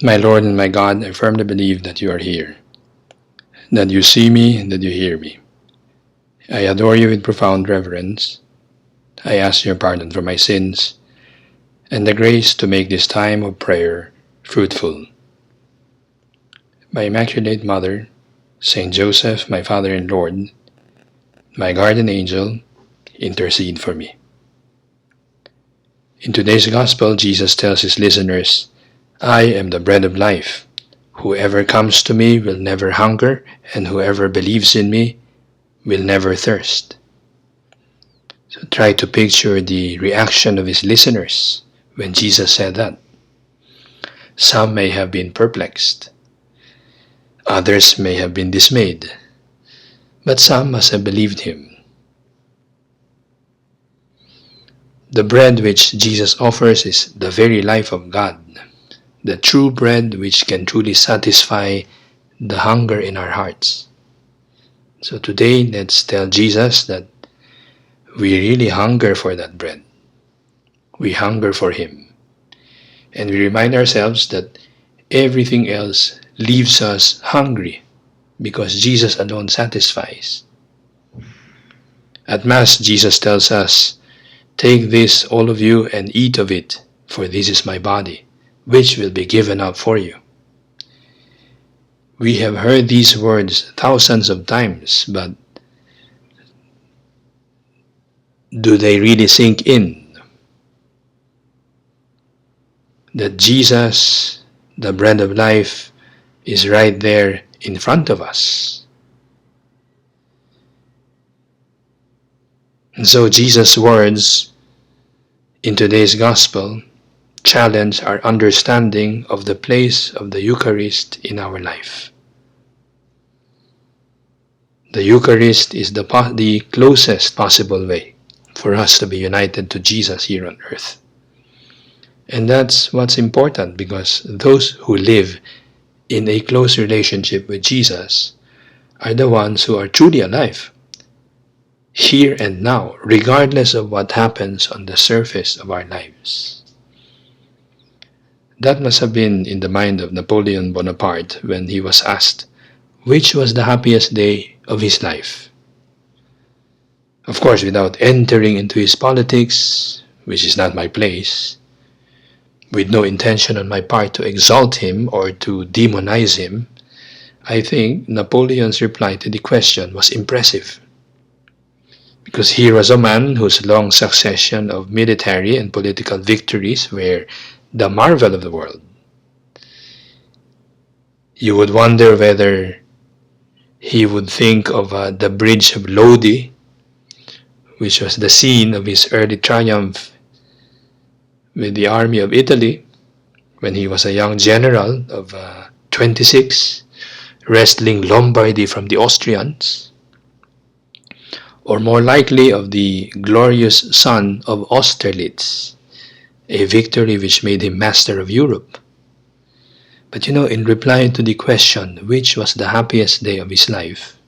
My Lord and my God, I firmly believe that you are here, that you see me and that you hear me. I adore you with profound reverence. I ask your pardon for my sins and the grace to make this time of prayer fruitful. My Immaculate Mother, Saint Joseph, my Father and Lord, my guardian angel, intercede for me. In today's Gospel, Jesus tells his listeners, I am the bread of life. Whoever comes to me will never hunger, and whoever believes in me will never thirst. So try to picture the reaction of his listeners when Jesus said that. Some may have been perplexed. Others may have been dismayed. But some must have believed him. The bread which Jesus offers is the very life of God, the true bread which can truly satisfy the hunger in our hearts. So today, let's tell Jesus that we really hunger for that bread. We hunger for him. And we remind ourselves that everything else leaves us hungry because Jesus alone satisfies. At Mass, Jesus tells us, take this, all of you, and eat of it, for this is my body, which will be given up for you. We have heard these words thousands of times, but do they really sink in? That Jesus, the bread of life, is right there in front of us. And so Jesus' words in today's Gospel challenge our understanding of the place of the Eucharist in our life. The Eucharist is the closest possible way for us to be united to Jesus here on earth. And that's what's important, because those who live in a close relationship with Jesus are the ones who are truly alive, here and now, regardless of what happens on the surface of our lives. That must have been in the mind of Napoleon Bonaparte when he was asked which was the happiest day of his life. Of course, without entering into his politics, which is not my place, with no intention on my part to exalt him or to demonize him, I think Napoleon's reply to the question was impressive. Because here was a man whose long succession of military and political victories were the marvel of the world. You would wonder whether he would think of the Bridge of Lodi, which was the scene of his early triumph with the army of Italy when he was a young general of 26, wresting Lombardy from the Austrians, or more likely of the glorious son of Austerlitz, a victory which made him master of Europe. But in reply to the question, which was the happiest day of his life,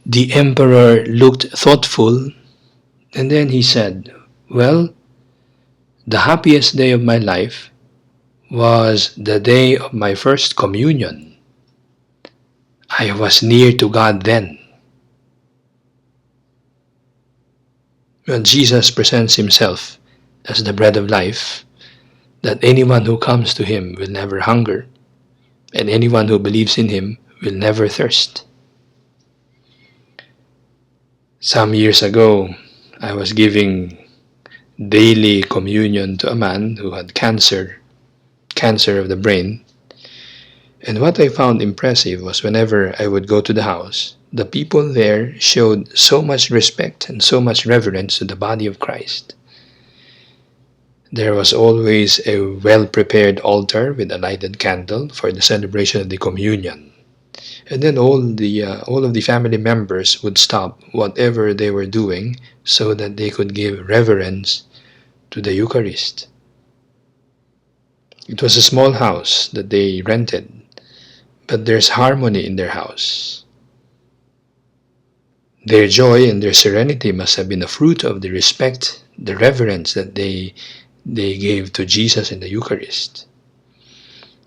the emperor looked thoughtful, and then he said, well, the happiest day of my life was the day of my first communion. I was near to God then. When Jesus presents himself as the bread of life, that anyone who comes to him will never hunger, and anyone who believes in him will never thirst. Some years ago, I was giving daily communion to a man who had cancer of the brain, and what I found impressive was whenever I would go to the house, the people there showed so much respect and so much reverence to the body of Christ. There was always a well-prepared altar with a lighted candle for the celebration of the communion. And then all of the family members would stop whatever they were doing so that they could give reverence to the Eucharist. It was a small house that they rented, but there's harmony in their house. Their joy and their serenity must have been a fruit of the respect, the reverence that they gave to Jesus in the Eucharist.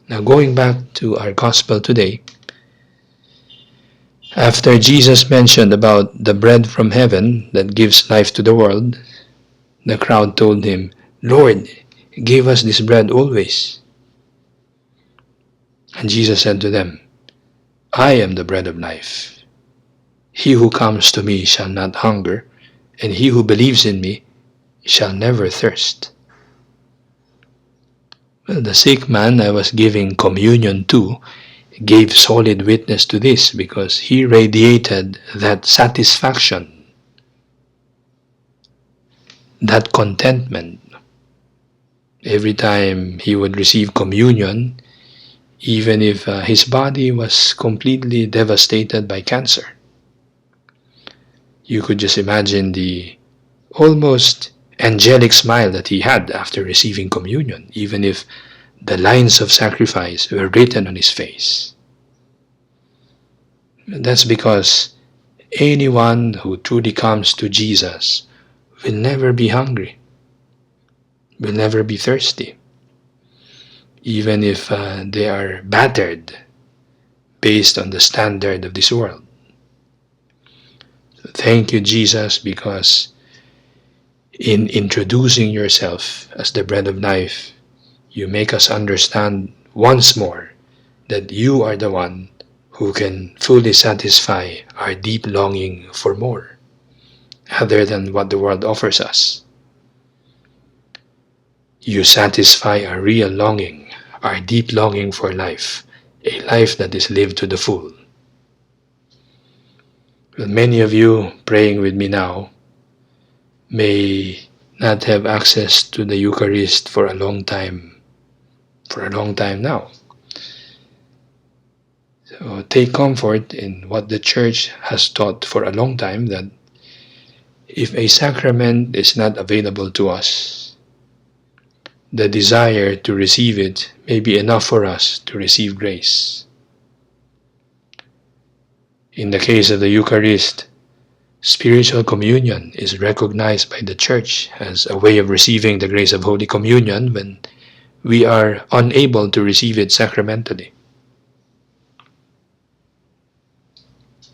Now, going back to our gospel today, after Jesus mentioned about the bread from heaven that gives life to the world, the crowd told him, "Lord, give us this bread always." And Jesus said to them, "I am the bread of life. He who comes to me shall not hunger, and he who believes in me shall never thirst." Well, the sick man I was giving communion to gave solid witness to this because he radiated that satisfaction, that contentment. Every time he would receive communion, even if his body was completely devastated by cancer. You could just imagine the almost angelic smile that he had after receiving communion, even if the lines of sacrifice were written on his face. That's because anyone who truly comes to Jesus will never be hungry, will never be thirsty, even if they are battered based on the standard of this world. So thank you, Jesus, because in introducing yourself as the bread of life, you make us understand once more that you are the one who can fully satisfy our deep longing for more, other than what the world offers us. You satisfy our real longing, our deep longing for life, a life that is lived to the full. Well, many of you praying with me now may not have access to the Eucharist for a long time now. So take comfort in what the Church has taught for a long time, that if a sacrament is not available to us, the desire to receive it may be enough for us to receive grace. In the case of the Eucharist, spiritual communion is recognized by the Church as a way of receiving the grace of Holy Communion when we are unable to receive it sacramentally.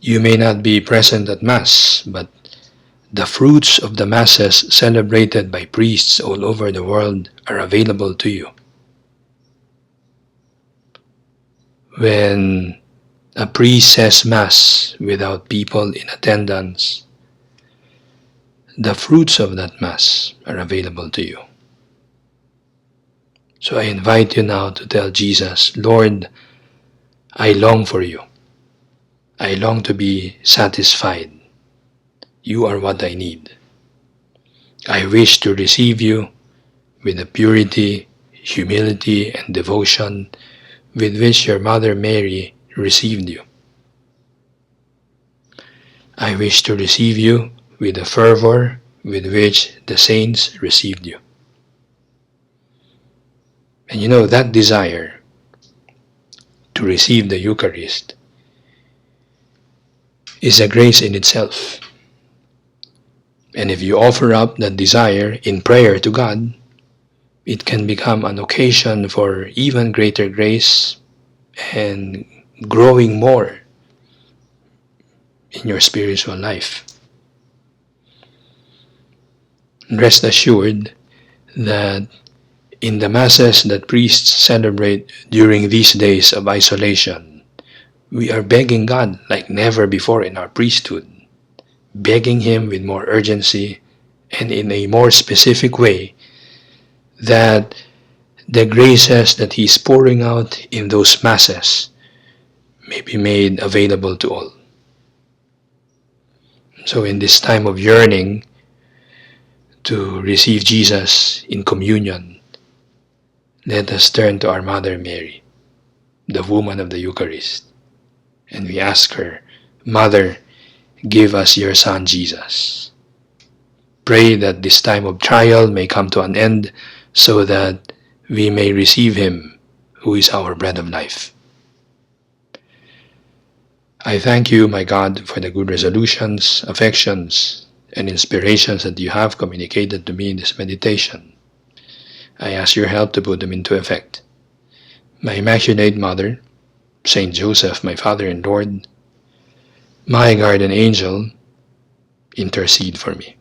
You may not be present at Mass, but the fruits of the Masses celebrated by priests all over the world are available to you. When a priest says Mass without people in attendance, the fruits of that Mass are available to you. So I invite you now to tell Jesus, "Lord, I long for you. I long to be satisfied. You are what I need. I wish to receive you with the purity, humility, and devotion with which your Mother Mary received you. I wish to receive you with the fervor with which the saints received you." And you know, that desire to receive the Eucharist is a grace in itself. And if you offer up that desire in prayer to God, it can become an occasion for even greater grace and growing more in your spiritual life. Rest assured that in the Masses that priests celebrate during these days of isolation, we are begging God like never before in our priesthood, begging Him with more urgency and in a more specific way that the graces that He is pouring out in those Masses may be made available to all. So in this time of yearning to receive Jesus in communion, let us turn to our Mother Mary, the woman of the Eucharist, and we ask her, "Mother, give us your Son Jesus." Pray that this time of trial may come to an end so that we may receive Him who is our bread of life. I thank you, my God, for the good resolutions, affections, and inspirations that you have communicated to me in this meditation. I ask your help to put them into effect. My Immaculate Mother, Saint Joseph, my Father and Lord, my guardian angel, intercede for me.